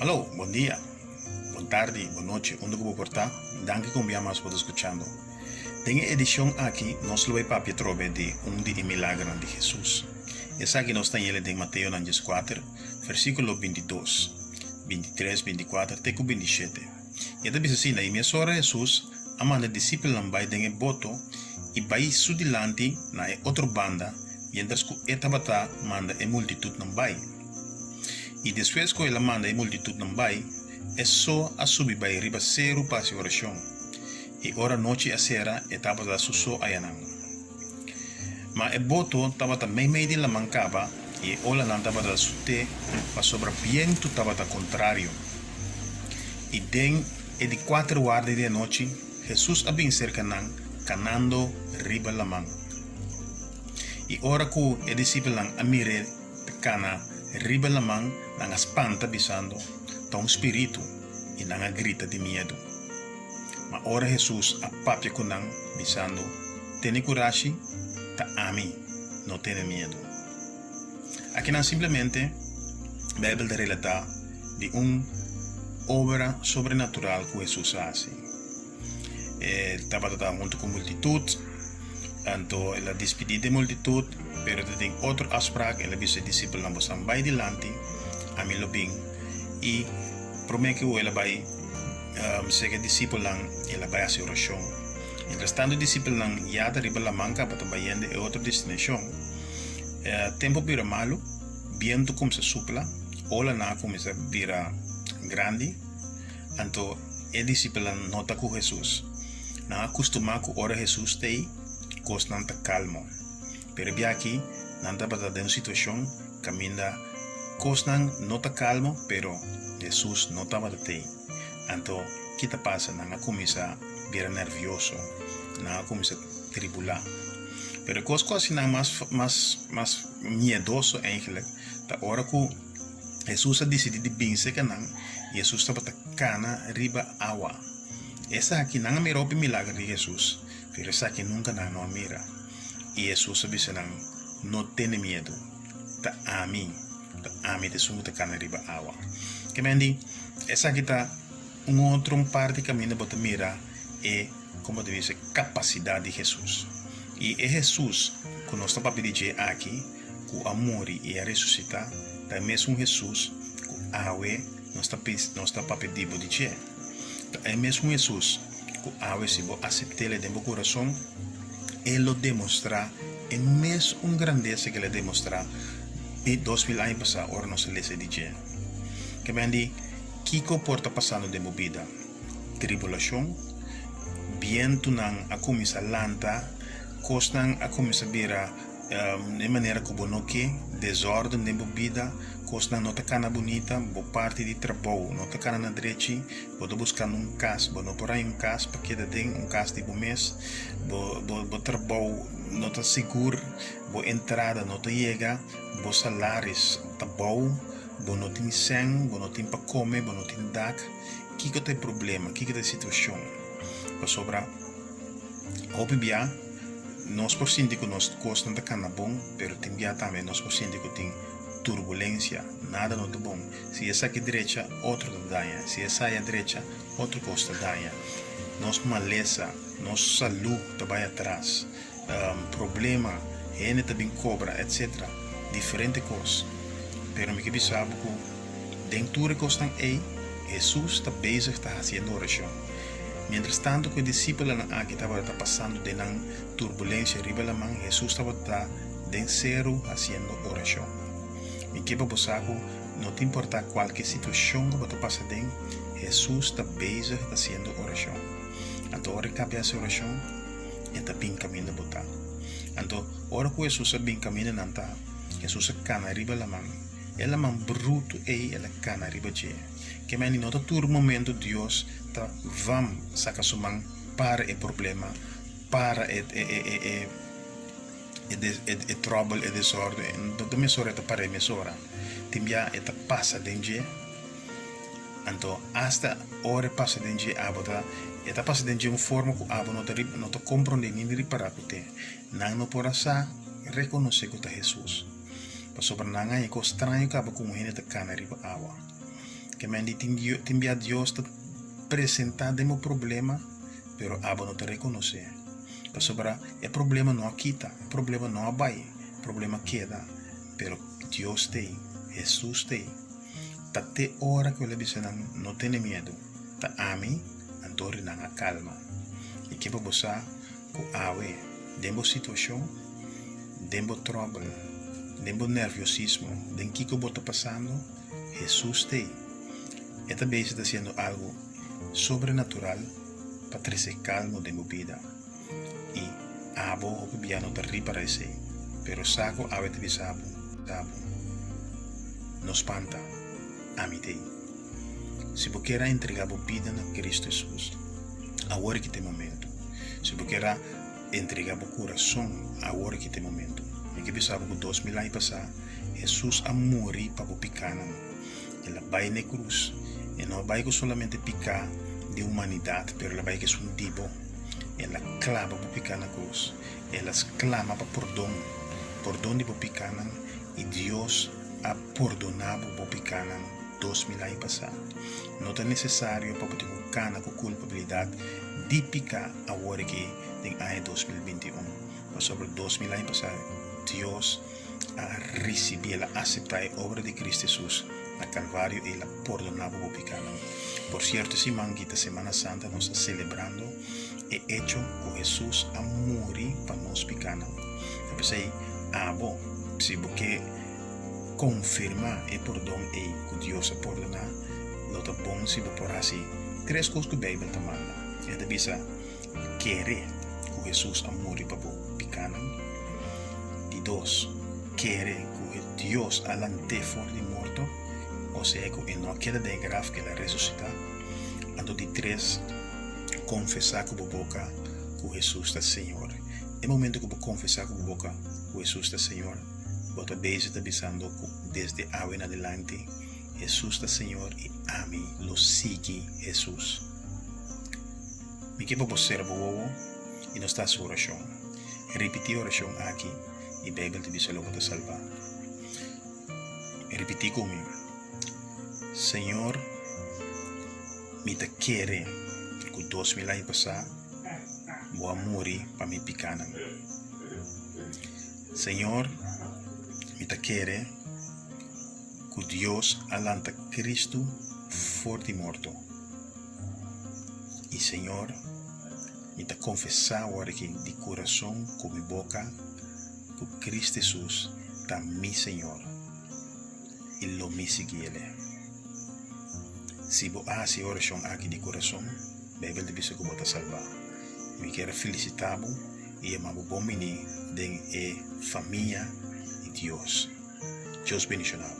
Alô, bom dia, boa tarde, boa noite, onde que vou portar? Danke com bem mais por escutando. Tem edição aqui, nós lo vai para trove de de milagre de Jesus. Essa aqui nós está ele de Mateus 4, versículo 22, 23, 24, até 27. E da bisa na minha sora Jesus, amanda discípulo lambai dengue boto e vai sudilante na outra banda, mientras que etabata manda e multitud lambai. E depois que ela manda a multitud não vai, é só a subir vai riba zero para a oração. E ora noite a sera etapa da suso ayanan. Mas é boto estava também meio de la mancava e ola não estava da sute para sobra viento estava da contrário. E den é de 4 horas de noite, Jesus abin cerca nan canando riba la man. E ora que o discípulo nan amire cana riba la man nang espanta bisando tão espírito e nang grita de medo. Mas ora Jesus apapia com nang bisando tem coragem, ta ami, não tem medo. Aqui não simplesmente a Bíblia relata de obra sobrenatural que Jesus faz. Estava junto com multitud, então ela despediu de multitud, pero tem outro afspraak, ela disse discípulo não vão vai delante, a mim lo bem, e promete que ela vai ser discípulo ela vai fazer oração. Entretanto, o discípulo já arriba la manca para trabalhar em outra destinação. Tempo vira malo, viento começa a soprar, ola na começa a virar grande, então o discípulo nota com Jesus. Não acostuma com hora Jesus tem, coisa não está calmo. Pero bem aqui, não está para dar uma situação, caminha, coisa não está calmo, pero Jesus não está para ter. Então, o que está passando? Não começa a virar nervioso, não começa a tribular. Pero coisa assim mais miedoso eigenlijk, da hora que Jesus decidiu de vencer que não, Jesus estava cana riba água. Essa aqui não é o milagre de Jesus, pero essa aqui nunca não mira. E Jesus disse não tem medo, tá a mim de sumo tá cana riba água. Que mendi, essa aqui tá outra parte caminho para mira é como deve ser capacidade de Jesus. E é Jesus que nós estamos pedindo aqui, que o amor e a ressuscitar, é mesmo Jesus que a água nós estamos pedindo de dizer. É mesmo Jesus que a água se você aceitar ele dentro do coração, ele demonstra é mesmo grandeza que ele demonstra de 2000 anos passados, ora nós lê de dizer. Que mendi, Kiko porta passando de vida, tribulação, viento não a começar lanta, costa a começar a virar de maneira que bonoque, desordem de vida, costa não está cana bonita, bo parte de trabalho, não está cana na direita, bo buscando casa, bo não por aí casa, porque tem casa de mês, bo trabalho não está seguro, bo entrada não está chega, bo salários está bom, bo não tem sangue, bo não tem para comer, bo não tem dak, que tem problema, que tem situação, para sobrar, obviar, nós por que nós costa não está cana bom, pero tem também nós por que tem turbulência, nada não é bom. Se essa aqui direita, outro daia. Se essa aí direita, outro costa daia. Nossa maleza, nossa saúde vai atrás. Problema, ele também cobra, etc. Diferente coisa. Pero me que sabe que dentro de coisa aí, Jesus está bezig, está fazendo oração. Mientras tanto que o discípulo aqui estava passando de turbulência, riba la mão, Jesus estava de zero fazendo oração. E que para saco, não te importa qualquer situação que você passa dentro, Jesus está bezig fazendo oração. Então, hora que essa oração, ele está bem caminhando a botar. Então, hora que Jesus está bem caminhando a botar, Jesus cana riba la mão. Ela mão bruto e ela cana riba de. Que mas em todo momento Deus está vamos sacar sua mão para o problema, para e trouble e desordem. Então, mesora está para mesora. Timbia eta passa dentro. Então, hasta hora passa dentro a bota. Eta passa dentro uma forma que a bota não te compreende nem reparar que te. Não por essa reconhecer que é Jesus. Para sobre nanga é que estranho que a bota com ele te cana riba água. Que me envía Dios te presentar de mi problema, pero abo no te reconoce. Pero el problema no quita, el problema no abai, el problema queda, pero Dios te, Jesús te. Tate hora que le dicen no tiene miedo, ta ami, andori na calma. Y que bosa ku awe, dembo situación, dembo trouble, dembo nerviosismo, den kiko bota pasando, Jesús te. Esta vez está haciendo algo sobrenatural para traer calmo de mi vida. Y abo o piano te ri para ese, pero saco a ver te sabo, no espanta a mi te. Si vos quieras entregar tu vida a Cristo Jesús, ahora que este momento. Si vos quieras entregar tu corazón, ahora que este momento. Y que pensaba que 2000 años pasados, Jesús ha muerto para vos picar. Él va en la cruz. Y no va a solamente picar de humanidad, pero la va que es un tipo. Él la clava para picar la cruz. Él las clama para perdón de vos picar. Y Dios ha perdonado vos picar 2000 años pasados. No es necesario para tener un cana con culpabilidad de picar ahora que en año 2021. Pero sobre 2000 años pasados, Dios ha recibido, ha aceptado la obra de Cristo Jesús a Calvario y la perdonado por picar. Por cierto, si manguita Semana Santa nos está celebrando el hecho que Jesús ha muerto para nos picar. Entonces, si vos confirma el perdón y que Dios ha perdonado, lo está bon si vos por así. 3 cosas que la Biblia te manda. Es de visa querer que Jesús ha muerto para vos picar. Y 2, querer que Dios alante fuera de muerto, o sea que Él no queda de grave que la resucita. Ando de 3, confesar con tu boca que Jesús es Señor. El momento que vos confesar con tu boca que Jesús es Señor, vos estás avisando que desde ahora en adelante Jesús es Señor y a mí lo sigue Jesús. Mi equipo puede ser bobo y no está su oración. Repetí oración aquí y Biblia te dice lo que te salva. Repetí conmigo. Señor, me te quiere que 2000 años pasados voy a morir para mi picana. Señor, me te quiere que Dios alanta Cristo fuerte y muerto. Y Señor, me te confesar ahora que de corazón con mi boca que Cristo Jesús está mi Señor y lo me sigue. Si vos haces oración aquí de corazón, Biblia te dice que vos te salvar. Me quiero felicitar y llamar bom mini de familia y Dios. Dios bendicionado.